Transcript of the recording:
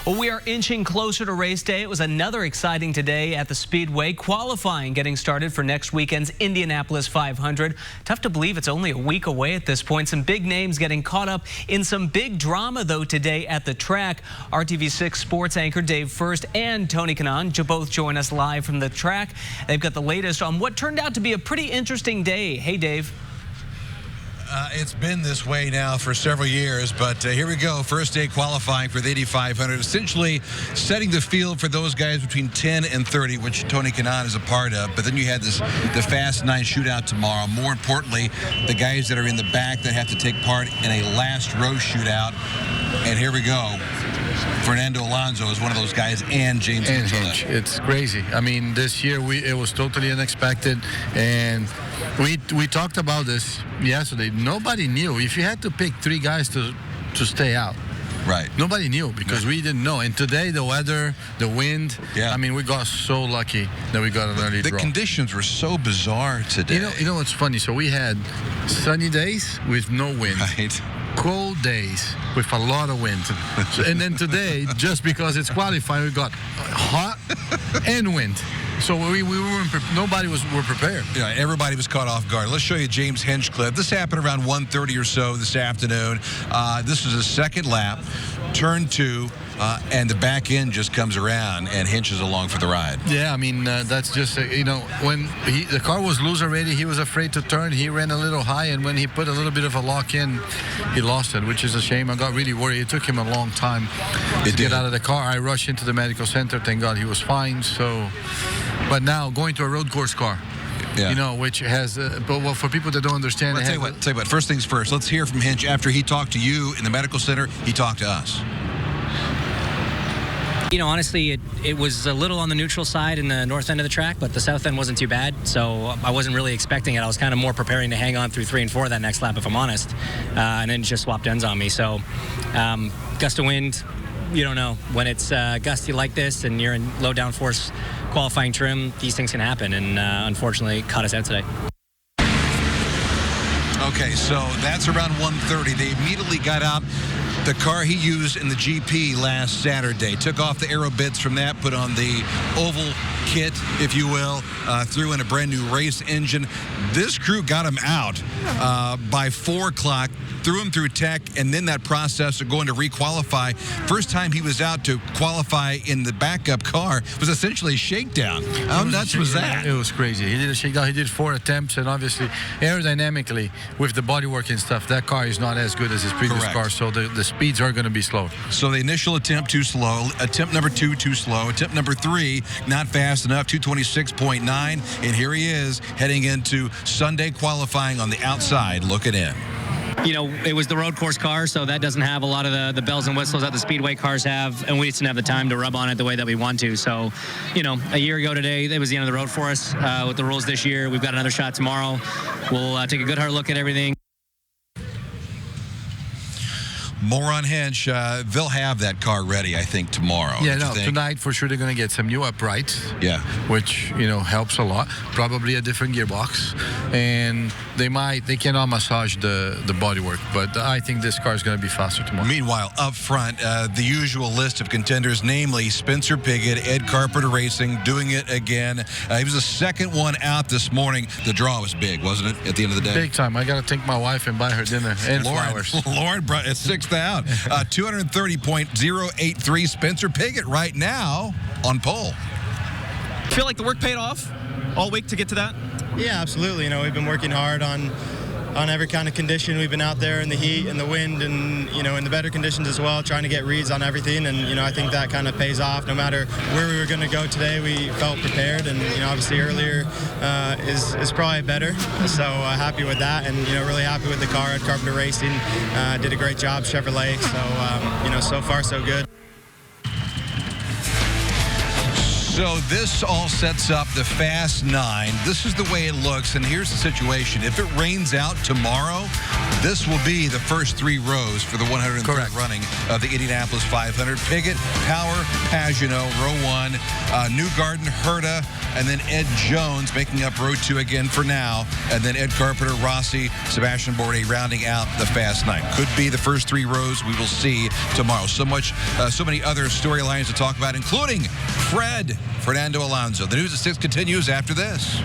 Well, we are inching closer to race day. It was another exciting today at the Speedway. Qualifying getting started for next weekend's Indianapolis 500. Tough to believe it's only a week away at this point. Some big names getting caught up in some big drama, though, today at the track. RTV6 sports anchor Dave First and Tony Kanaan both join us live from the track. They've got the latest on what turned out to be a pretty interesting day. Hey, Dave. It's been this way now for several years, but here we go. First day qualifying for the 8,500, essentially setting the field for those guys between 10 and 30, which Tony Kanaan is a part of. But then you had the Fast 9 shootout tomorrow. More importantly, the guys that are in the back that have to take part in a last row shootout. And here we go. Fernando Alonso is one of those guys, and James Hinch. It's crazy. I mean, this year it was totally unexpected, and we talked about this yesterday. Nobody knew if you had to pick three guys to stay out. Right. Nobody knew because we didn't know. And today, the weather, the wind, I mean, we got so lucky that we got an early draw. The conditions were so bizarre today. You know what's funny? So we had sunny days with no wind. Right. Cold days with a lot of wind. And then today, just because it's qualifying, we got hot and wind. So we weren't, nobody were prepared. Yeah, everybody was caught off guard. Let's show you James Hinch clip. This happened around 1:30 or so this afternoon. This is a second lap, turn 2, and the back end just comes around, and Hinch is along for the ride. Yeah, I mean, that's just, you know, when the car was loose already, he was afraid to turn. He ran a little high, and when he put a little bit of a lock in, he lost it, which is a shame. I got really worried. It took him a long time to get out of the car. I rushed into the medical center. Thank God he was fine. So, but now going to a road course car, you know, which has, well, for people that don't understand. Well, tell you what, first things first, let's hear from Hinch. After he talked to you in the medical center, he talked to us. You know, honestly, it was a little on the neutral side in the north end of the track, but the south end wasn't too bad, so I wasn't really expecting it. I was kind of more preparing to hang on through 3 and 4 that next lap, if I'm honest, and then just swapped ends on me. So, gust of wind, you don't know. When it's gusty like this and you're in low downforce qualifying trim, these things can happen, and unfortunately, it caught us out today. Okay, so that's around 1:30. They immediately got out the car he used in the GP last Saturday. Took off the aero bits from that, put on the oval kit, if you will, threw in a brand new race engine. This crew got him out by 4 o'clock, threw him through tech, and then that process of going to requalify. First time he was out to qualify in the backup car was essentially a shakedown. How nuts was that? It was crazy. He did a shakedown. He did 4 attempts, and obviously, aerodynamically, with the bodywork and stuff, that car is not as good as his previous car, so the speeds are going to be slow. So the initial attempt, too slow. Attempt number 2, too slow. Attempt number 3, not fast enough, 226.9. And here he is heading into Sunday qualifying on the outside, looking in. You know, it was the road course car, so that doesn't have a lot of the bells and whistles that the speedway cars have, and we just didn't have the time to rub on it the way that we want to. So, you know, a year ago today, it was the end of the road for us with the rules this year. We've got another shot tomorrow. We'll take a good hard look at everything. More on Hinch. They'll have that car ready, I think, tomorrow. Yeah, no, tonight for sure they're going to get some new uprights. Yeah. Which, you know, helps a lot. Probably a different gearbox. And they cannot massage the bodywork, but I think this car is going to be faster tomorrow. Meanwhile, up front, the usual list of contenders, namely Spencer Pigot, Ed Carpenter Racing, doing it again. He was the second one out this morning. The draw was big, wasn't it, at the end of the day? Big time. I got to take my wife and buy her dinner and flowers. Lauren brought a 6th out. 230.083. Spencer Pigot right now on pole. Feel like the work paid off all week to get to that? Yeah, absolutely. You know, we've been working hard on every kind of condition. We've been out there in the heat and the wind and, you know, in the better conditions as well, trying to get reads on everything. And, you know, I think that kind of pays off. No matter where we were going to go today, we felt prepared. And, you know, obviously earlier is probably better. So happy with that. And, you know, really happy with the car at Carpenter Racing. Did a great job, Chevrolet. So, you know, so far so good. So this all sets up the Fast 9. This is the way it looks, and here's the situation. If it rains out tomorrow, this will be the first 3 rows for the 103rd running of the Indianapolis 500. Piggott, Power, Pagano, row 1, Newgarden, Herta, and then Ed Jones making up row 2 again for now, and then Ed Carpenter, Rossi, Sebastian Bourdais rounding out the Fast 9. Could be the first 3 rows. We will see tomorrow. So many other storylines to talk about, including Fernando Alonso. The News at 6 continues after this.